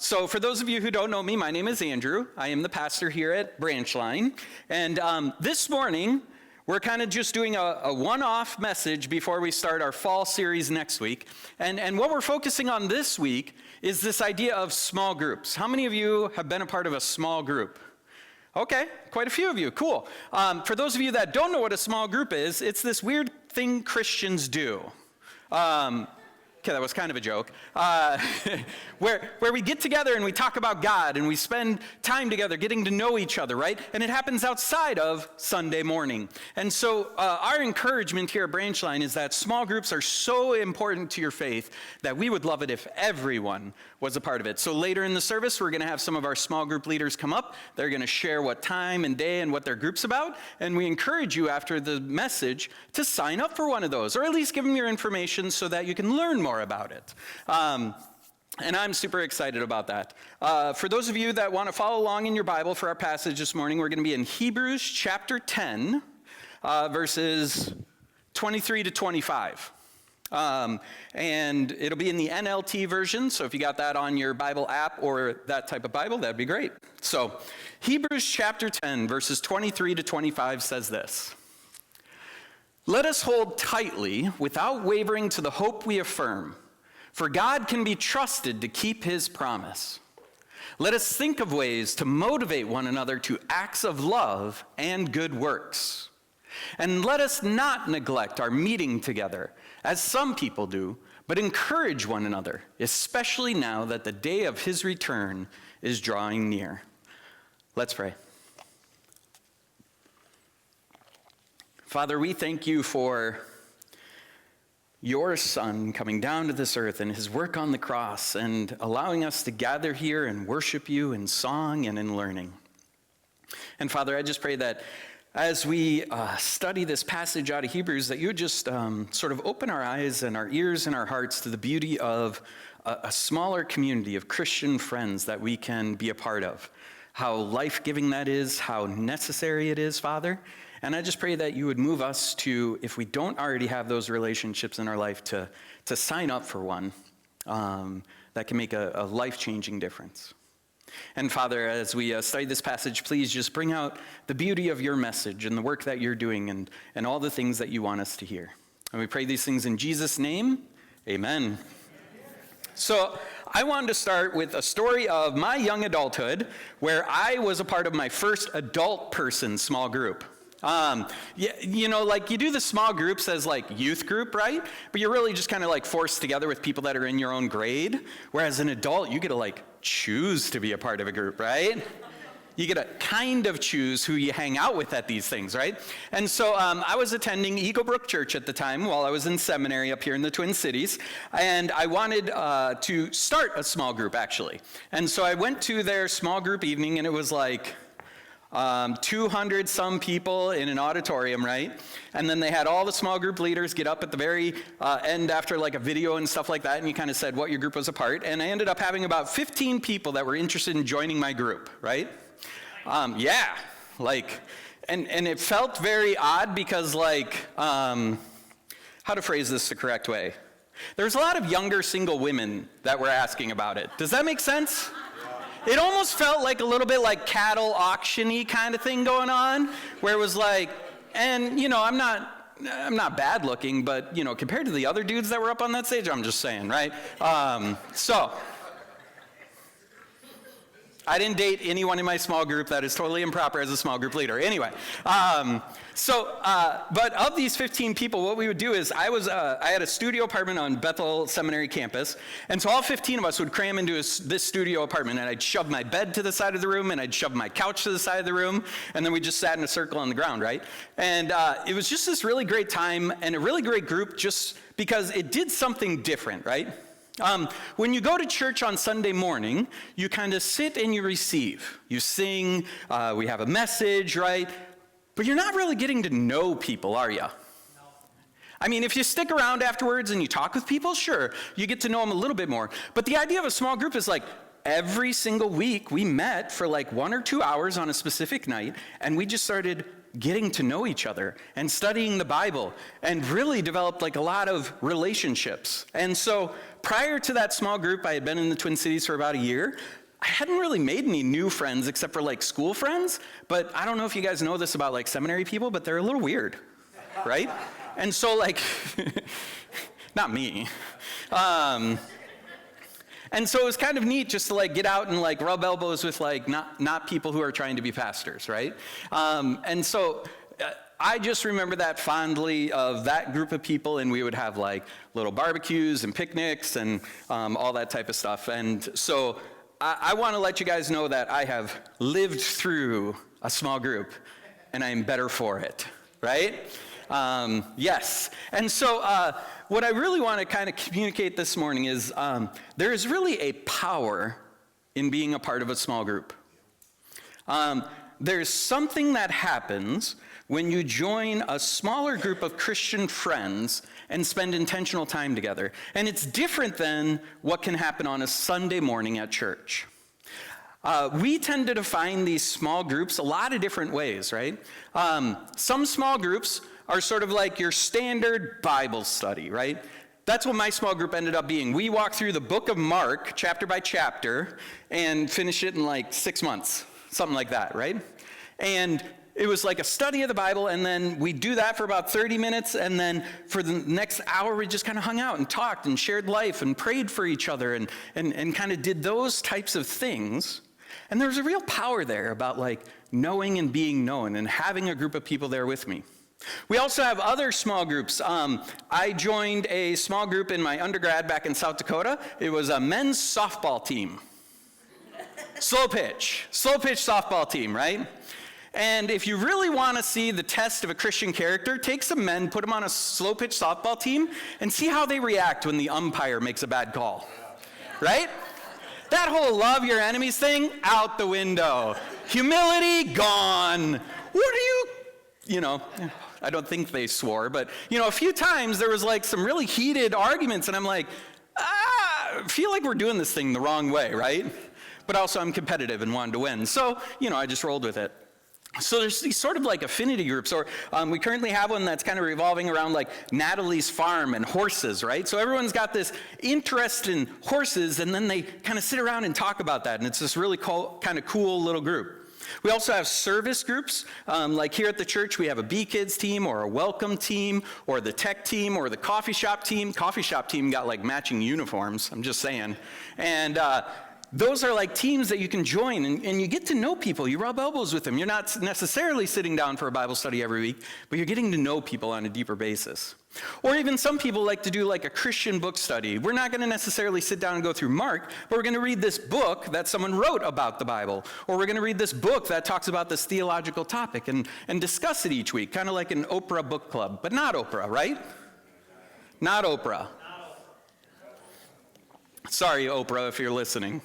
So for those of you who don't know me, my name is Andrew. I am the pastor here at Branchline. And this morning, we're kind of just doing a one-off message before we start our fall series next week. And what we're focusing on this week is this idea of small groups. How many of you have been a part of a small group? Okay, quite a few of you, cool. For those of you that don't know what a small group is, it's this weird thing Christians do. Okay, that was kind of a joke. Where we get together and we talk about God and we spend time together getting to know each other, right? And it happens outside of Sunday morning. And so our encouragement here at Branchline is that small groups are so important to your faith that we would love it if everyone was a part of it. So later in the service, we're going to have some of our small group leaders come up. They're going to share what time and day and what their group's about. And we encourage you after the message to sign up for one of those, or at least give them your information so that you can learn more about it. And I'm super excited about that. For those of you that want to follow along in your Bible for our passage this morning, we're going to be in Hebrews chapter 10, verses 23 to 25. And it'll be in the NLT version, so if you got that on your Bible app or that type of Bible, that'd be great. So Hebrews chapter 10, verses 23 to 25 says this: "Let us hold tightly, without wavering, to the hope we affirm, for God can be trusted to keep his promise. Let us think of ways to motivate one another to acts of love and good works. And let us not neglect our meeting together, as some people do, but encourage one another, especially now that the day of his return is drawing near." Let's pray. Father, we thank you for your Son coming down to this earth and his work on the cross and allowing us to gather here and worship you in song and in learning. And Father, I just pray that as we study this passage out of Hebrews, that you would just sort of open our eyes and our ears and our hearts to the beauty of a smaller community of Christian friends that we can be a part of. How life-giving that is, how necessary it is, Father. And I just pray that you would move us to, if we don't already have those relationships in our life, to sign up for one that can make a life-changing difference. And Father, as we study this passage, please just bring out the beauty of your message and the work that you're doing and all the things that you want us to hear. And we pray these things in Jesus' name, amen. So I wanted to start with a story of my young adulthood where I was a part of my first adult person small group. You know, like you do the small groups as like youth group, right? But you're really just kind of like forced together with people that are in your own grade. Whereas an adult, you get to like choose to be a part of a group, right? You get to kind of choose who you hang out with at these things, right? And so I was attending Eagle Brook Church at the time while I was in seminary up here in the Twin Cities. And I wanted to start a small group, actually. And so I went to their small group evening, and it was like 200 some people in an auditorium, right? And then they had all the small group leaders get up at the very end after like a video and stuff like that, and you kind of said what your group was apart. And I ended up having about 15 people that were interested in joining my group, right? Yeah, like, and it felt very odd because like, how to phrase this the correct way? There's a lot of younger single women that were asking about it. Does that make sense? It almost felt like a little bit like cattle auction-y kind of thing going on, where it was like, and you know, I'm not bad looking, but you know, compared to the other dudes that were up on that stage, I'm just saying, right? So I didn't date anyone in my small group. That is totally improper as a small group leader. Anyway, but of these 15 people, what we would do is I had a studio apartment on Bethel Seminary campus, and so all 15 of us would cram into this studio apartment, and I'd shove my bed to the side of the room, and I'd shove my couch to the side of the room, and then we just sat in a circle on the ground, right? And it was just this really great time and a really great group just because it did something different, right? When you go to church on Sunday morning, you kind of sit and you receive. You sing, we have a message, right? But you're not really getting to know people, are you? No. I mean, if you stick around afterwards and you talk with people, sure, you get to know them a little bit more. But the idea of a small group is like every single week we met for like 1 or 2 hours on a specific night, and we just started getting to know each other and studying the Bible and really developed like a lot of relationships. And so prior to that small group, I had been in the Twin Cities for about a year. I hadn't really made any new friends except for like school friends, but I don't know if you guys know this about like seminary people, but they're a little weird, right? And so like, not me. And so it was kind of neat just to like get out and like rub elbows with like not people who are trying to be pastors, right? And so I just remember that fondly of that group of people, and we would have like little barbecues and picnics and all that type of stuff. And so I want to let you guys know that I have lived through a small group, and I am better for it, right? Yes. And so what I really want to kind of communicate this morning is there is really a power in being a part of a small group. There's something that happens when you join a smaller group of Christian friends and spend intentional time together. And it's different than what can happen on a Sunday morning at church. We tend to define these small groups a lot of different ways, right? Some small groups are sort of like your standard Bible study, right? That's what my small group ended up being. We walked through the book of Mark, chapter by chapter, and finished it in like 6 months, something like that, right? And it was like a study of the Bible, and then we do that for about 30 minutes, and then for the next hour, we just kind of hung out and talked and shared life and prayed for each other and kind of did those types of things. And there was a real power there about like knowing and being known and having a group of people there with me. We also have other small groups. I joined a small group in my undergrad back in South Dakota. It was a men's softball team. Slow pitch softball team, right? And if you really want to see the test of a Christian character, take some men, put them on a slow pitch softball team, and see how they react when the umpire makes a bad call, right? That whole love your enemies thing, out the window. Humility, gone. What are you know, I don't think they swore, but, a few times there was like some really heated arguments, and I'm like, I feel like we're doing this thing the wrong way, right? But also I'm competitive and wanted to win. So, I just rolled with it. So there's these sort of like affinity groups, or we currently have one that's kind of revolving around like Natalie's farm and horses, right? So everyone's got this interest in horses, and then they kind of sit around and talk about that, and it's this really kind of cool little group. We also have service groups, like here at the church, we have a B-Kids team, or a welcome team, or the tech team, or the coffee shop team. Coffee shop team got like matching uniforms, I'm just saying. And those are like teams that you can join, and you get to know people. You rub elbows with them. You're not necessarily sitting down for a Bible study every week, but you're getting to know people on a deeper basis. Or even some people like to do like a Christian book study. We're not going to necessarily sit down and go through Mark, but we're going to read this book that someone wrote about the Bible. Or we're going to read this book that talks about this theological topic and discuss it each week, kind of like an Oprah book club, but not Oprah, right? Not Oprah. Sorry, Oprah, if you're listening.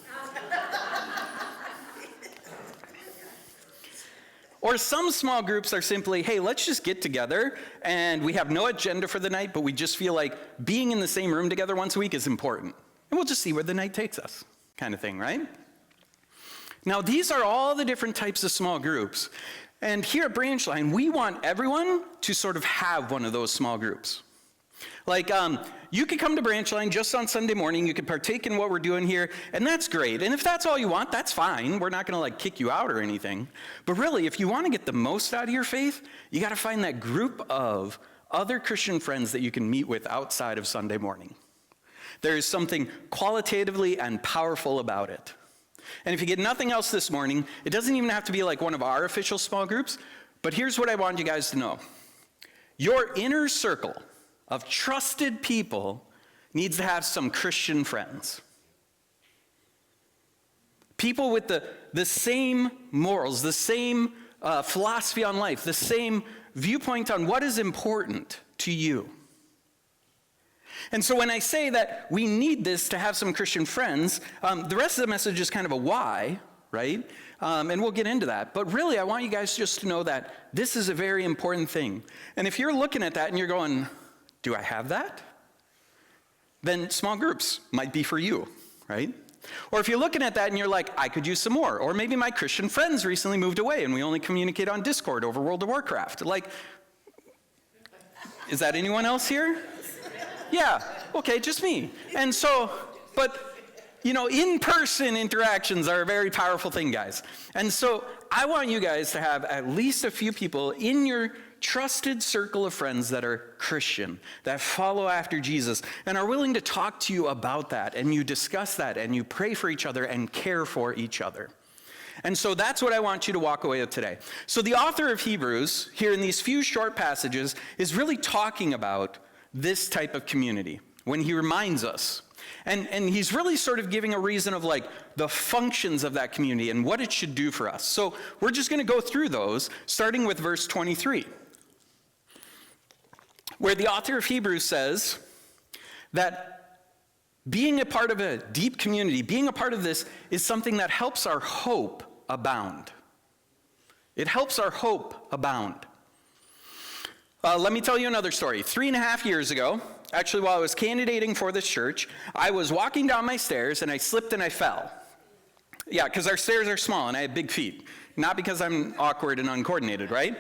Or some small groups are simply, hey, let's just get together, and we have no agenda for the night, but we just feel like being in the same room together once a week is important. And we'll just see where the night takes us, kind of thing, right? Now, these are all the different types of small groups. And here at Branchline, we want everyone to sort of have one of those small groups. Like, you could come to Branchline just on Sunday morning, you could partake in what we're doing here, and that's great. And if that's all you want, that's fine. We're not going to like kick you out or anything. But really, if you want to get the most out of your faith, you got to find that group of other Christian friends that you can meet with outside of Sunday morning. There is something qualitatively and powerful about it. And if you get nothing else this morning, it doesn't even have to be like one of our official small groups, but here's what I want you guys to know. Your inner circle of trusted people needs to have some Christian friends. People with the same morals, the same philosophy on life, the same viewpoint on what is important to you. And so when I say that we need this to have some Christian friends, the rest of the message is kind of a why, right? And we'll get into that. But really, I want you guys just to know that this is a very important thing. And if you're looking at that and you're going, do I have that? Then small groups might be for you, right? Or if you're looking at that and you're like, I could use some more. Or maybe my Christian friends recently moved away and we only communicate on Discord over World of Warcraft. Like, is that anyone else here? Yeah, okay, just me. And so, but, in-person interactions are a very powerful thing, guys. And so I want you guys to have at least a few people in your trusted circle of friends that are Christian, that follow after Jesus, and are willing to talk to you about that, and you discuss that, and you pray for each other and care for each other. And so that's what I want you to walk away with today. So the author of Hebrews, here in these few short passages, is really talking about this type of community when he reminds us. And he's really sort of giving a reason of like the functions of that community and what it should do for us. So we're just going to go through those, starting with verse 23, where the author of Hebrews says that being a part of a deep community, being a part of this, is something that helps our hope abound. It helps our hope abound. Let me tell you another story. 3.5 years ago, actually while I was candidating for this church, I was walking down my stairs and I slipped and I fell. Yeah, because our stairs are small and I have big feet. Not because I'm awkward and uncoordinated, right?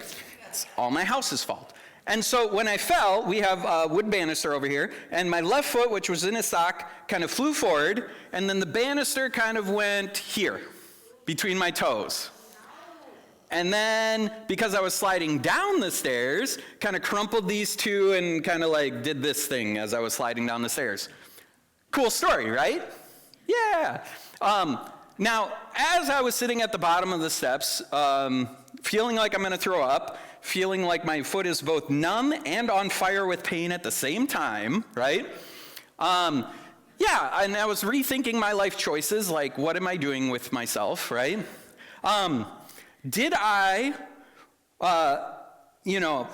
It's all my house's fault. And so when I fell, we have a wood banister over here, and my left foot, which was in a sock, kind of flew forward, and then the banister kind of went here, between my toes. And then, because I was sliding down the stairs, kind of crumpled these two and kind of like did this thing as I was sliding down the stairs. Cool story, right? Yeah. Now, as I was sitting at the bottom of the steps, feeling like I'm going to throw up, feeling like my foot is both numb and on fire with pain at the same time, right? Yeah, and I was rethinking my life choices, like what am I doing with myself, right? Did I,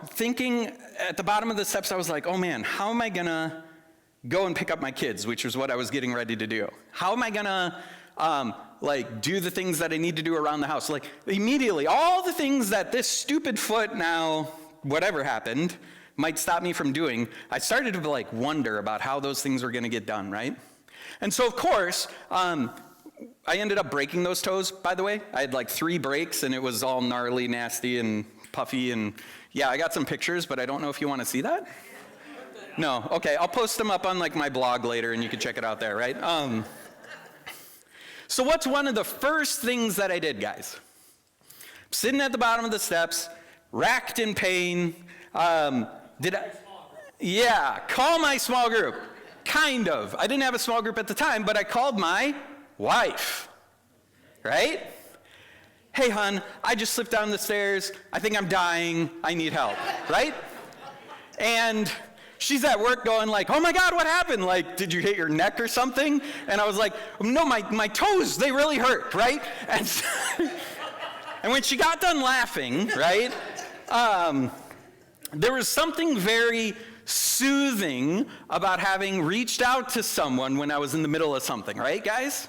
thinking at the bottom of the steps, I was like, oh man, how am I going to go and pick up my kids, which was what I was getting ready to do. How am I going to, do the things that I need to do around the house? Like, immediately, all the things that this stupid foot now, whatever happened, might stop me from doing, I started to, wonder about how those things were going to get done, right? And so, of course, I ended up breaking those toes, by the way. I had 3 breaks, and it was all gnarly, nasty, and puffy, and yeah, I got some pictures, but I don't know if you want to see that. No, okay, I'll post them up on my blog later, and you can check it out there, right? So what's one of the first things that I did, guys? Sitting at the bottom of the steps, racked in pain, Yeah, call my small group. Kind of. I didn't have a small group at the time, but I called my wife, right? Hey, hon, I just slipped down the stairs. I think I'm dying. I need help, right? And she's at work going oh my God, what happened? Did you hit your neck or something? And I was like, no, my toes, they really hurt, right? And, and when she got done laughing, right, there was something very soothing about having reached out to someone when I was in the middle of something, right, guys?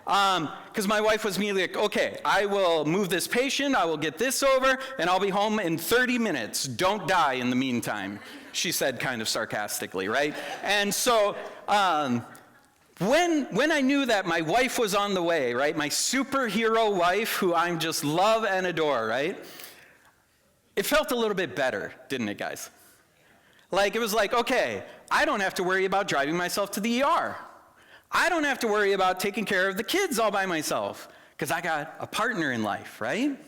Because my wife was immediately like, okay, I will move this patient, I will get this over, and I'll be home in 30 minutes. Don't die in the meantime, she said kind of sarcastically, right? And so when I knew that my wife was on the way, right, my superhero wife who I just love and adore, right, it felt a little bit better, didn't it, guys? It was okay, I don't have to worry about driving myself to the ER. I don't have to worry about taking care of the kids all by myself because I got a partner in life, right?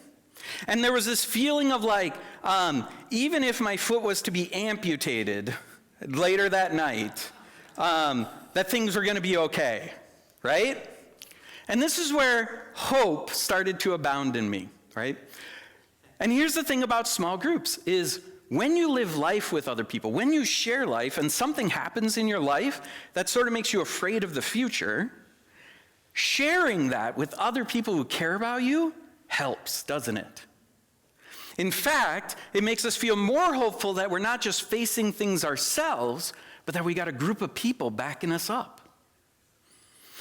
And there was this feeling of even if my foot was to be amputated later that night, that things were going to be okay, right? And this is where hope started to abound in me, right? And here's the thing about small groups is when you live life with other people, when you share life and something happens in your life that sort of makes you afraid of the future, sharing that with other people who care about you helps, doesn't it? In fact, it makes us feel more hopeful that we're not just facing things ourselves, but that we got a group of people backing us up.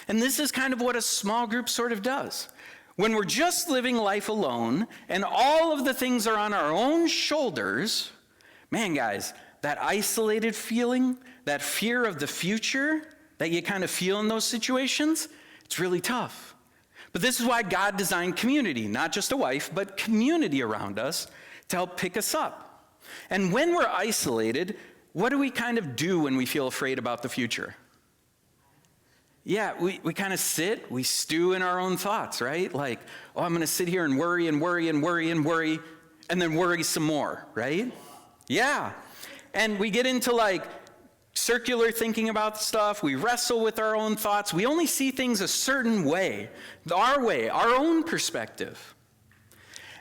And this is kind of what a small group sort of does. When we're just living life alone and all of the things are on our own shoulders, man, guys, that isolated feeling, that fear of the future that you kind of feel in those situations, It's really tough. But this is why God designed community, not just a wife, but community around us to help pick us up. And when we're isolated, what do we kind of do when we feel afraid about the future? Yeah, we kind of sit, we stew in our own thoughts, right? Like, oh, I'm going to sit here and worry and worry and worry and worry, and then worry some more, right? Yeah. And we get into like circular thinking about stuff. We wrestle with our own thoughts. We only see things a certain way, our own perspective.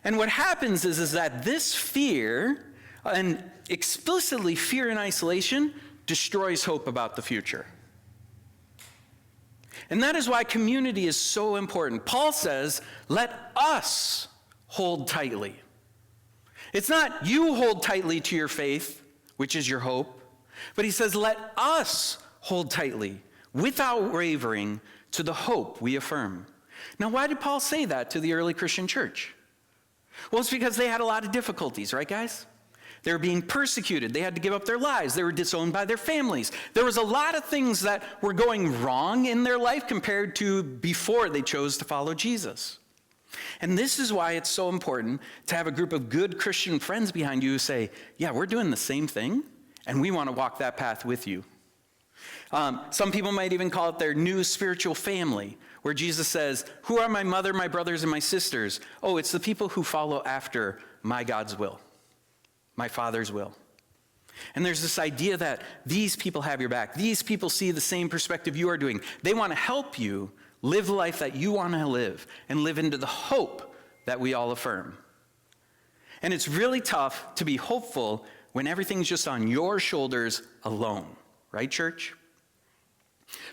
And what happens is that this fear, and explicitly fear and isolation, destroys hope about the future. And that is why community is so important. Paul says, let us hold tightly. It's not you hold tightly to your faith, which is your hope. But he says, let us hold tightly, without wavering, to the hope we affirm. Now, why did Paul say that to the early Christian church? Well, it's because they had a lot of difficulties, right, guys? They were being persecuted. They had to give up their lives. They were disowned by their families. There was a lot of things that were going wrong in their life compared to before they chose to follow Jesus. And this is why it's so important to have a group of good Christian friends behind you who say, yeah, we're doing the same thing. And we want to walk that path with you. Some people might even call it their new spiritual family, where Jesus says, who are my mother, my brothers, and my sisters? Oh, it's the people who follow after my God's will, my Father's will. And there's this idea that these people have your back. These people see the same perspective you are doing. They want to help you live the life that you want to live and live into the hope that we all affirm. And it's really tough to be hopeful when everything's just on your shoulders alone, right, church?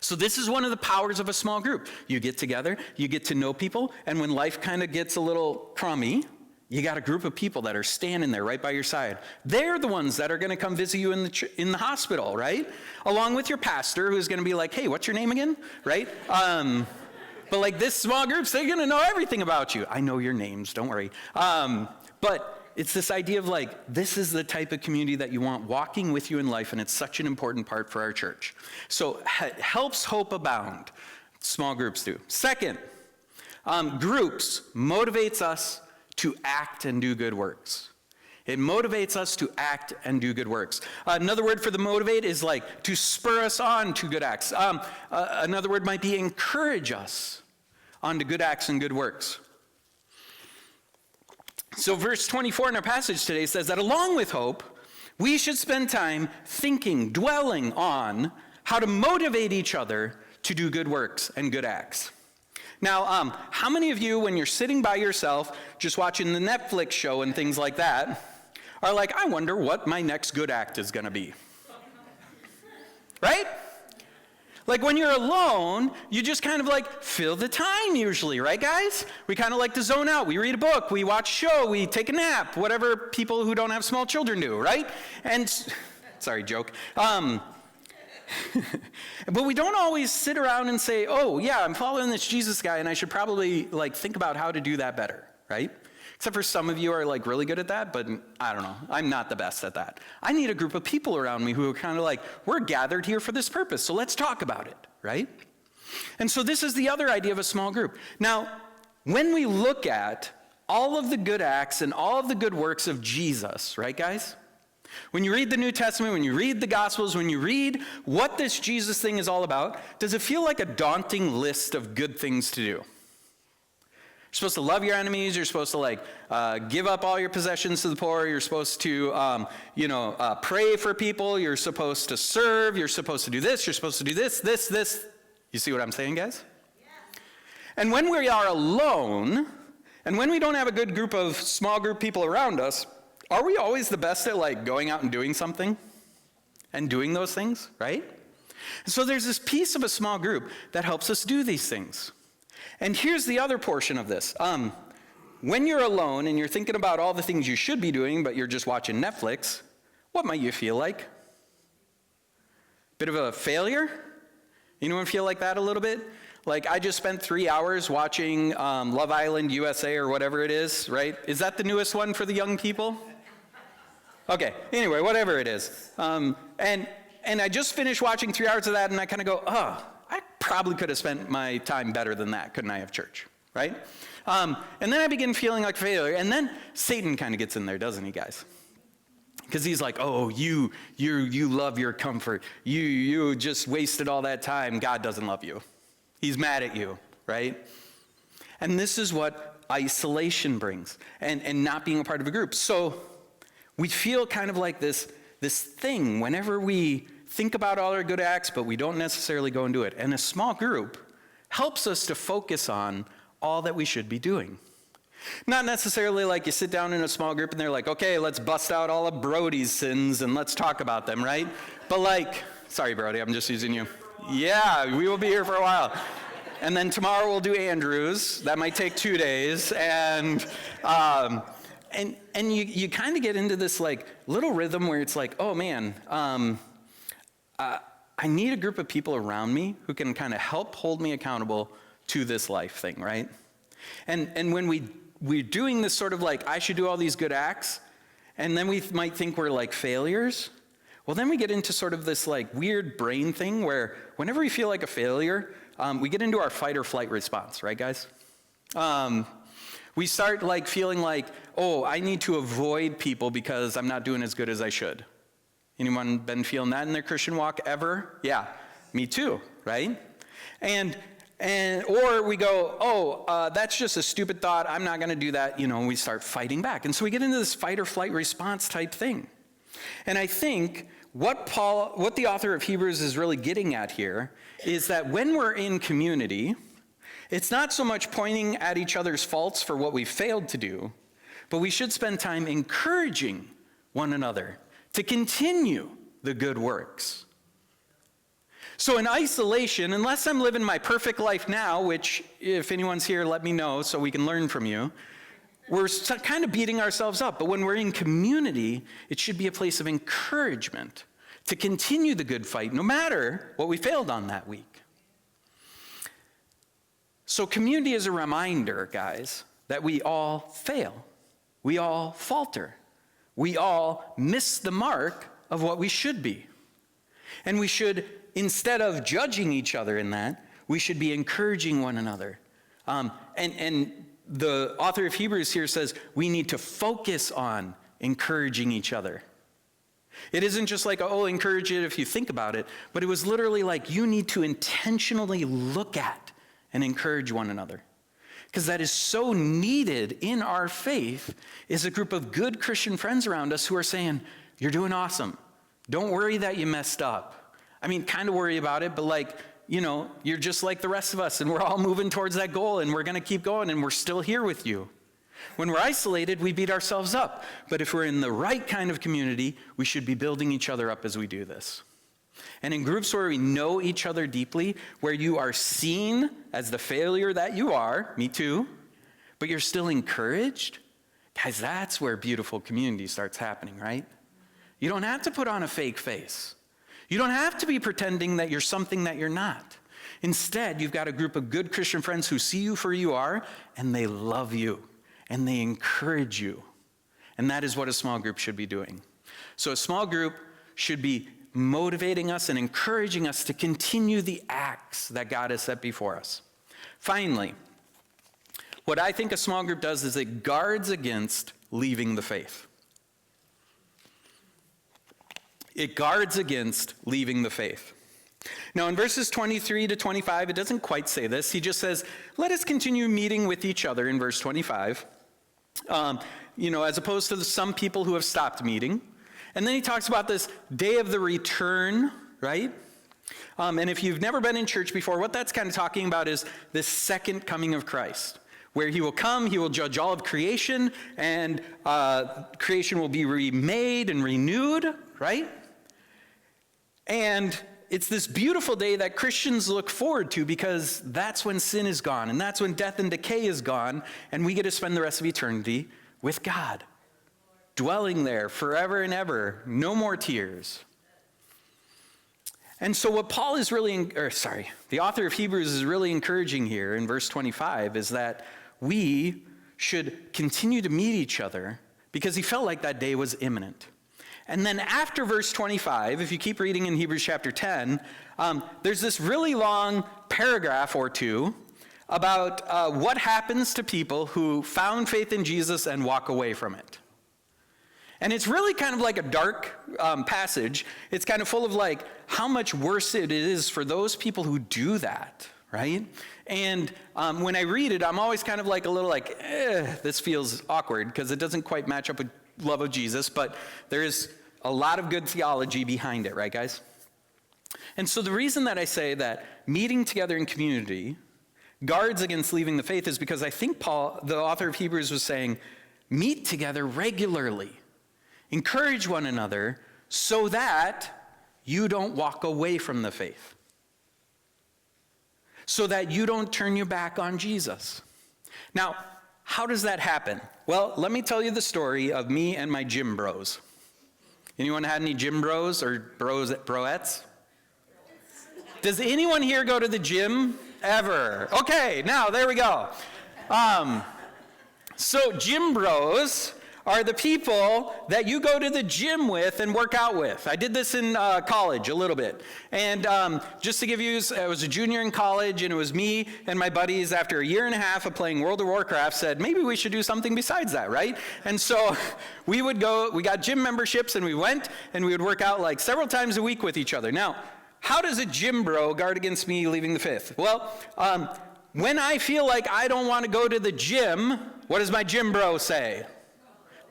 So this is one of the powers of a small group. You get together, you get to know people, and when life kind of gets a little crummy, you got a group of people that are standing there right by your side. They're the ones that are going to come visit you in the hospital, right? Along with your pastor, who's going to be like, hey, what's your name again, right? But like this small group, they're going to know everything about you. I know your names, don't worry. But it's this idea of like, this is the type of community that you want walking with you in life, and it's such an important part for our church. So it helps hope abound. Small groups do. Second, groups motivates us to act and do good works. It motivates us to act and do good works. Another word for the motivate is like to spur us on to good acts. Another word might be encourage us on to good acts and good works. So verse 24 in our passage today says that along with hope, we should spend time thinking, dwelling on how to motivate each other to do good works and good acts. Now, how many of you, when you're sitting by yourself, just watching the Netflix show and things like that, are like, I wonder what my next good act is going to be? Right? Like when you're alone, you just kind of like fill the time usually, right, guys? We kind of like to zone out. We read a book, we watch a show, we take a nap, whatever people who don't have small children do, right? And, sorry, joke. But we don't always sit around and say, oh, yeah, I'm following this Jesus guy, and I should probably like think about how to do that better, right? Except for some of you are like really good at that, but I don't know. I'm not the best at that. I need a group of people around me who are kind of like, we're gathered here for this purpose, so let's talk about it, right? And so this is the other idea of a small group. Now, when we look at all of the good acts and all of the good works of Jesus, right, guys? When you read the New Testament, when you read the Gospels, when you read what this Jesus thing is all about, does it feel like a daunting list of good things to do? You're supposed to love your enemies. You're supposed to like give up all your possessions to the poor. You're supposed to, pray for people. You're supposed to serve. You're supposed to do this. You're supposed to do this. You see what I'm saying, guys? Yeah. And when we are alone, and when we don't have a good group of small group people around us, are we always the best at like going out and doing something and doing those things, right? And so there's this piece of a small group that helps us do these things. And here's the other portion of this. When you're alone and you're thinking about all the things you should be doing, but you're just watching Netflix, what might you feel like? Bit of a failure? Anyone feel like that a little bit? Like, I just spent 3 hours watching Love Island USA or whatever it is, right? Is that the newest one for the young people? Okay, anyway, whatever it is. And I just finished watching 3 hours of that, and I kind of go, I probably could have spent my time better than that, couldn't I, have church, right? And then I begin feeling like a failure. And then Satan kind of gets in there, doesn't he, guys? Because he's like, oh, you love your comfort. You just wasted all that time. God doesn't love you. He's mad at you, right? And this is what isolation brings, and not being a part of a group. So we feel kind of like this thing whenever we think about all our good acts, but we don't necessarily go and do it. And a small group helps us to focus on all that we should be doing. Not necessarily like you sit down in a small group and they're like, okay, let's bust out all of Brody's sins and let's talk about them, right? But like, sorry, Brody, I'm just using you. Yeah, we will be here for a while. And then tomorrow we'll do Andrew's. That might take 2 days. And you kind of get into this like little rhythm where it's like, oh man, I need a group of people around me who can kind of help hold me accountable to this life thing, right? And when we're doing this sort of like, I should do all these good acts, and then we might think we're like failures, well, then we get into sort of this like weird brain thing where whenever we feel like a failure, we get into our fight or flight response, right, guys? We start like feeling like, oh, I need to avoid people because I'm not doing as good as I should. Anyone been feeling that in their Christian walk ever? Yeah, me too, right? Or we go, oh, that's just a stupid thought. I'm not going to do that. And we start fighting back. And so we get into this fight or flight response type thing. And I think what the author of Hebrews is really getting at here is that when we're in community, it's not so much pointing at each other's faults for what we failed to do, but we should spend time encouraging one another to continue the good works. So in isolation, unless I'm living my perfect life now, which if anyone's here, let me know so we can learn from you, we're kind of beating ourselves up. But when we're in community, it should be a place of encouragement to continue the good fight, no matter what we failed on that week. So community is a reminder, guys, that we all fail. We all falter. We all miss the mark of what we should be. And we should, instead of judging each other in that, we should be encouraging one another. And the author of Hebrews here says we need to focus on encouraging each other. It isn't just like, oh, encourage it if you think about it, but it was literally like you need to intentionally look at and encourage one another. Because that is so needed in our faith is a group of good Christian friends around us who are saying, you're doing awesome. Don't worry that you messed up. I mean, kind of worry about it, but like, you're just like the rest of us, and we're all moving towards that goal, and we're going to keep going, and we're still here with you. When we're isolated, we beat ourselves up. But if we're in the right kind of community, we should be building each other up as we do this. And in groups where we know each other deeply, where you are seen as the failure that you are, me too, but you're still encouraged, guys, that's where beautiful community starts happening, right? You don't have to put on a fake face. You don't have to be pretending that you're something that you're not. Instead, you've got a group of good Christian friends who see you for who you are, and they love you, and they encourage you. And that is what a small group should be doing. So a small group should be motivating us and encouraging us to continue the acts that God has set before us. Finally, what I think a small group does is it guards against leaving the faith. It guards against leaving the faith. Now in verses 23 to 25, it doesn't quite say this. He just says, let us continue meeting with each other in verse 25, as opposed to some people who have stopped meeting. And then he talks about this day of the return, right? And if you've never been in church before, what that's kind of talking about is this second coming of Christ, where he will come, he will judge all of creation, and creation will be remade and renewed, right? And it's this beautiful day that Christians look forward to because that's when sin is gone, and that's when death and decay is gone, and we get to spend the rest of eternity with God, dwelling there forever and ever, no more tears. And so what Paul is the author of Hebrews is really encouraging here in verse 25 is that we should continue to meet each other because he felt like that day was imminent. And then after verse 25, if you keep reading in Hebrews chapter 10, there's this really long paragraph or two about what happens to people who found faith in Jesus and walk away from it. And it's really kind of like a dark passage. It's kind of full of like how much worse it is for those people who do that, right? And when I read it, I'm always kind of like a little like, this feels awkward because it doesn't quite match up with love of Jesus, but there is a lot of good theology behind it, right, guys? And so the reason that I say that meeting together in community guards against leaving the faith is because I think Paul, the author of Hebrews, was saying, meet together regularly. Encourage one another so that you don't walk away from the faith. So that you don't turn your back on Jesus. Now, how does that happen? Well, let me tell you the story of me and my gym bros. Anyone had any gym bros or broettes? Does anyone here go to the gym ever? Okay, now there we go. So gym bros are the people that you go to the gym with and work out with. I did this in college a little bit. And just to give you, I was a junior in college, and it was me and my buddies after a year and a half of playing World of Warcraft said, maybe we should do something besides that, right? And so we would go, we got gym memberships, and we went, and we would work out like several times a week with each other. Now, how does a gym bro guard against me leaving the faith? Well, when I feel like I don't want to go to the gym, what does my gym bro say?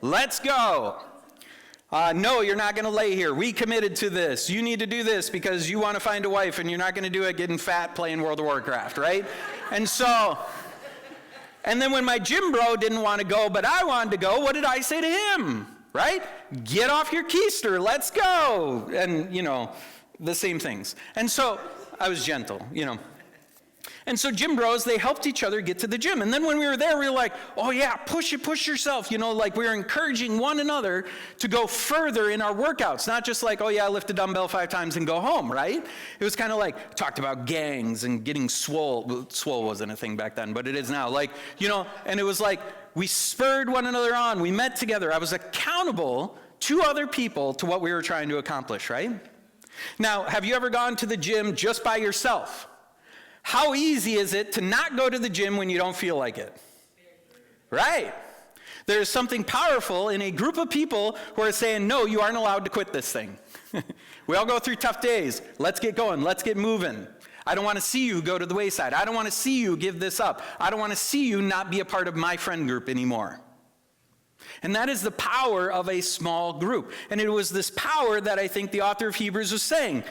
Let's go. No, you're not going to lay here. We committed to this. You need to do this because you want to find a wife, and you're not going to do it getting fat playing World of Warcraft, right? And then when my gym bro didn't want to go, but I wanted to go, what did I say to him, right? Get off your keister. Let's go. And, the same things. And so I was gentle, And so gym bros, they helped each other get to the gym. And then when we were there, we were like, oh yeah, push yourself. Like we were encouraging one another to go further in our workouts. Not just like, oh yeah, lift a dumbbell 5 times and go home, right? It was kind of like, talked about gangs and getting swole. Well, swole wasn't a thing back then, but it is now. And it was like, we spurred one another on. We met together. I was accountable to other people to what we were trying to accomplish, right? Now, have you ever gone to the gym just by yourself? How easy is it to not go to the gym when you don't feel like it? Right. There is something powerful in a group of people who are saying, no, you aren't allowed to quit this thing. We all go through tough days. Let's get going. Let's get moving. I don't want to see you go to the wayside. I don't want to see you give this up. I don't want to see you not be a part of my friend group anymore. And that is the power of a small group. And it was this power that I think the author of Hebrews was saying.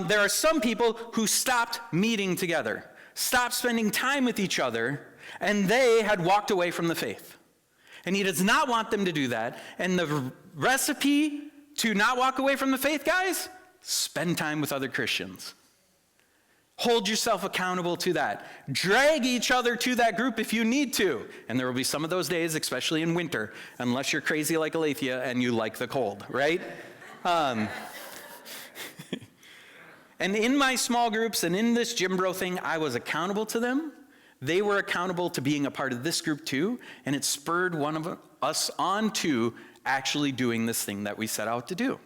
There are some people who stopped meeting together, stopped spending time with each other, and they had walked away from the faith. And he does not want them to do that. And the recipe to not walk away from the faith, guys, spend time with other Christians. Hold yourself accountable to that. Drag each other to that group if you need to. And there will be some of those days, especially in winter, unless you're crazy like Alethea and you like the cold, right? And in my small groups and in this gym bro thing, I was accountable to them. They were accountable to being a part of this group too. And it spurred one of us on to actually doing this thing that we set out to do.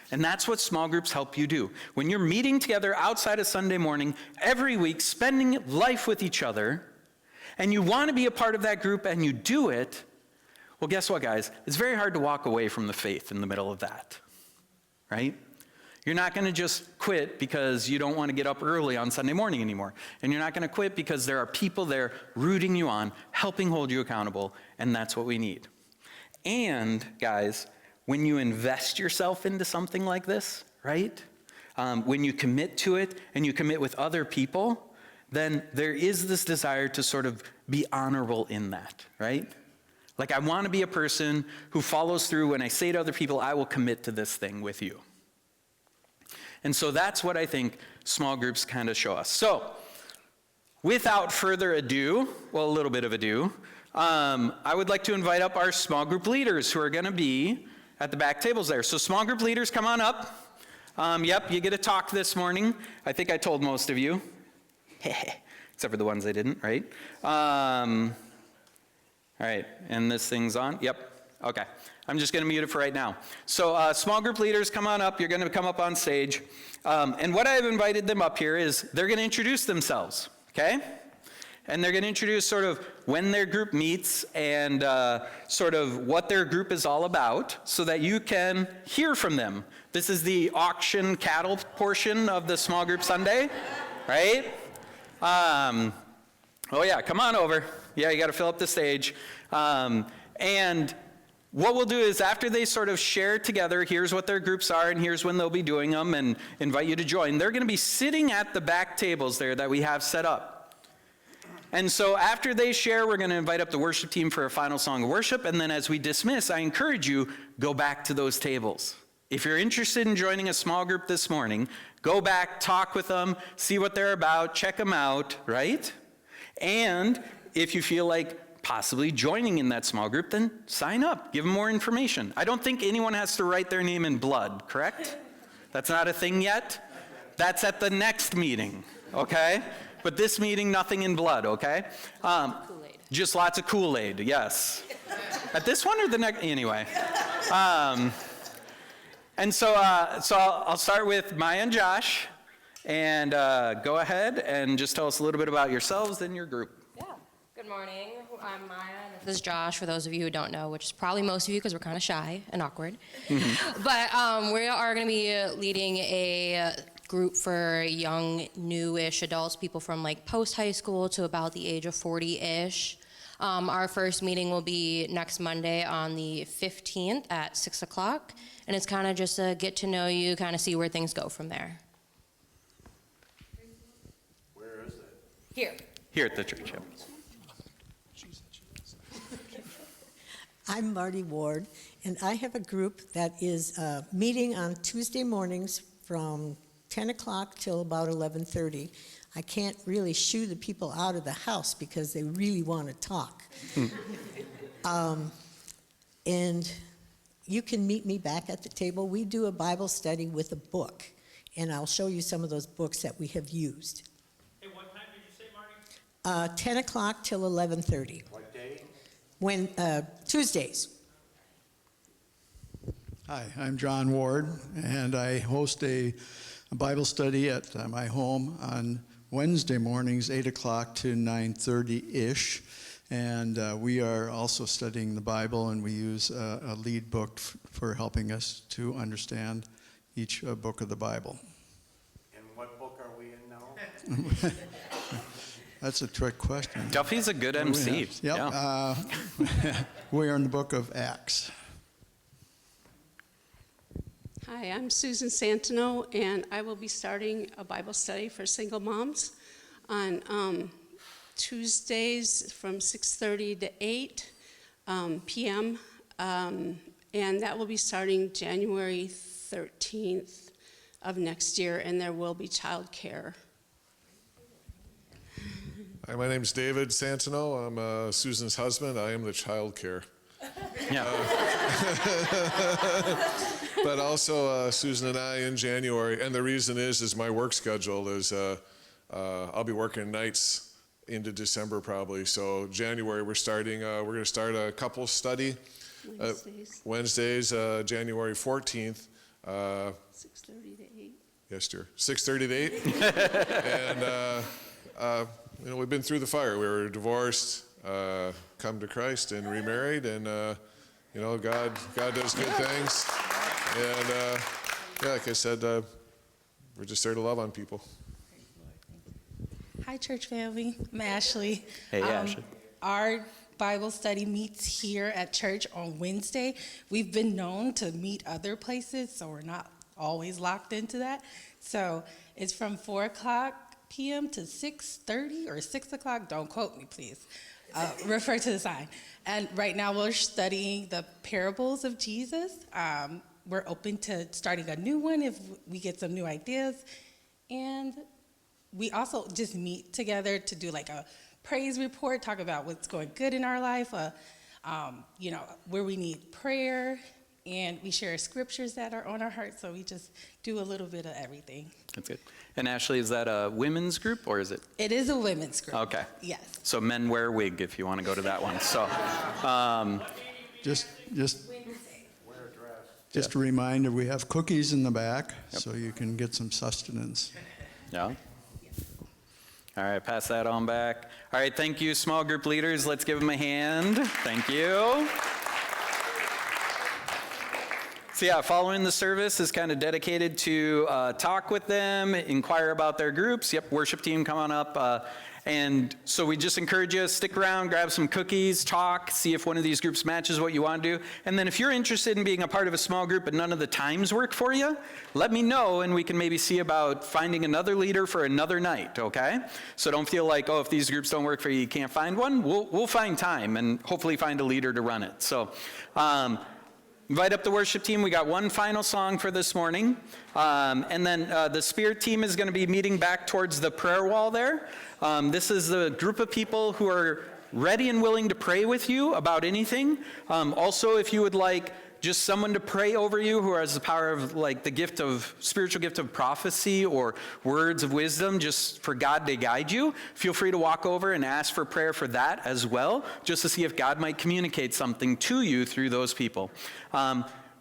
And that's what small groups help you do. When you're meeting together outside of Sunday morning, every week, spending life with each other, and you want to be a part of that group and you do it, well, guess what, guys? It's very hard to walk away from the faith in the middle of that, right? You're not going to just quit because you don't want to get up early on Sunday morning anymore. And you're not going to quit because there are people there rooting you on, helping hold you accountable, and that's what we need. And, guys, when you invest yourself into something like this, right? When you commit to it and you commit with other people, then there is this desire to sort of be honorable in that, right? Like I want to be a person who follows through when I say to other people, I will commit to this thing with you. And so that's what I think small groups kind of show us. So without further ado, well, a little bit of ado, I would like to invite up our small group leaders who are going to be at the back tables there. So small group leaders, come on up. Yep, you get a talk this morning. I think I told most of you. Except for the ones I didn't, right? All right, and this thing's on. Yep. Okay. I'm just going to mute it for right now. So small group leaders, come on up. You're going to come up on stage. And what I've invited them up here is they're going to introduce themselves, okay? And they're going to introduce sort of when their group meets and sort of what their group is all about so that you can hear from them. This is the auction cattle portion of the small group Sunday, right? Oh yeah, come on over. Yeah, you got to fill up the stage. And what we'll do is after they sort of share together, here's what their groups are and here's when they'll be doing them and invite you to join. They're going to be sitting at the back tables there that we have set up. And so after they share, we're going to invite up the worship team for a final song of worship. And then as we dismiss, I encourage you, go back to those tables. If you're interested in joining a small group this morning, go back, talk with them, see what they're about, check them out, right? And if you feel like possibly joining in that small group, then sign up, give them more information. I don't think anyone has to write their name in blood, correct? That's not a thing yet? That's at the next meeting, okay? But this meeting, nothing in blood, okay? Kool-Aid. Just lots of Kool-Aid, yes. At this one or the next, anyway. And so I'll start with Maya and Josh, and go ahead and just tell us a little bit about yourselves and your group. Yeah. Good morning. I'm Maya, and this is Josh, for those of you who don't know, which is probably most of you because we're kind of shy and awkward. Mm-hmm. But we are going to be leading a group for young, newish adults, people from like post-high school to about the age of 40-ish. Our first meeting will be next Monday on the 15th at 6 o'clock, and it's kind of just a get to know you, kind of see where things go from there. Where is it? Here. Here at the church, yeah. I'm Marty Ward, and I have a group that is meeting on Tuesday mornings from 10 o'clock till about 11:30. I can't really shoo the people out of the house because they really want to talk. And you can meet me back at the table. We do a Bible study with a book, and I'll show you some of those books that we have used. Hey, what time did you say, Marty? 10 o'clock till 11:30. What day? Tuesdays. Hi, I'm John Ward, and I host a Bible study at my home on Wednesday mornings, 8 o'clock to 9:30-ish. And we are also studying the Bible, and we use a lead book for helping us to understand each book of the Bible. And what book are we in now? That's a trick question. Duffy's a good MC. Yep. Yeah. We are in the book of Acts. Hi, I'm Susan Santino, and I will be starting a Bible study for single moms on Tuesdays from 6:30 to 8 p.m., and that will be starting January 13th of next year, and there will be child care. Hi, my name's David Santino. I'm Susan's husband. I am the child care. Yeah. But also Susan and I in January, and the reason is my work schedule is I'll be working nights into December probably. So January we're going to start a couples study. Wednesdays, January 14th. 6:30 to 8. Yes, dear. 6:30 to 8. And we've been through the fire. We were divorced, come to Christ, and remarried, and God does good things. And like I said, we're just there to love on people. Hi, church family. I'm Ashley. Hey, Ashley. Our Bible study meets here at church on Wednesday. We've been known to meet other places, so we're not always locked into that. So it's from 4 o'clock p.m. to 6:30 or 6 o'clock. Don't quote me, please. Refer to the sign. And right now we're studying the parables of Jesus. We're open to starting a new one if we get some new ideas. And we also just meet together to do like a praise report, talk about what's going good in our life, where we need prayer, and we share scriptures that are on our hearts, so we just do a little bit of everything. That's good. And Ashley, is that a women's group or is it? It is a women's group. Okay. Yes. So men wear wig if you want to go to that one. So, Just a reminder, we have cookies in the back, so you can get some sustenance. Yeah. All right, pass that on back. All right, thank you, small group leaders. Let's give them a hand. Thank you. So yeah, following the service is kind of dedicated to talk with them, inquire about their groups. Yep, worship team, come on up. And so we just encourage you, stick around, grab some cookies, talk, see if one of these groups matches what you want to do. And then if you're interested in being a part of a small group but none of the times work for you, let me know and we can maybe see about finding another leader for another night, okay? So don't feel like, oh, if these groups don't work for you, you can't find one. We'll find time and hopefully find a leader to run it. So invite up the worship team. We got one final song for this morning. And then the Spirit team is going to be meeting back towards the prayer wall there. This is a group of people who are ready and willing to pray with you about anything. Also, if you would like just someone to pray over you who has the power of like the gift of, spiritual gift of prophecy or words of wisdom just for God to guide you, feel free to walk over and ask for prayer for that as well, just to see if God might communicate something to you through those people.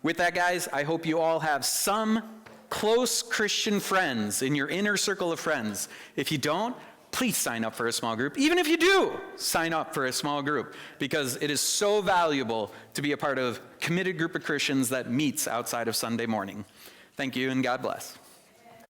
With that, guys, I hope you all have some close Christian friends in your inner circle of friends. If you don't, please sign up for a small group. Even if you do, sign up for a small group because it is so valuable to be a part of a committed group of Christians that meets outside of Sunday morning. Thank you and God bless.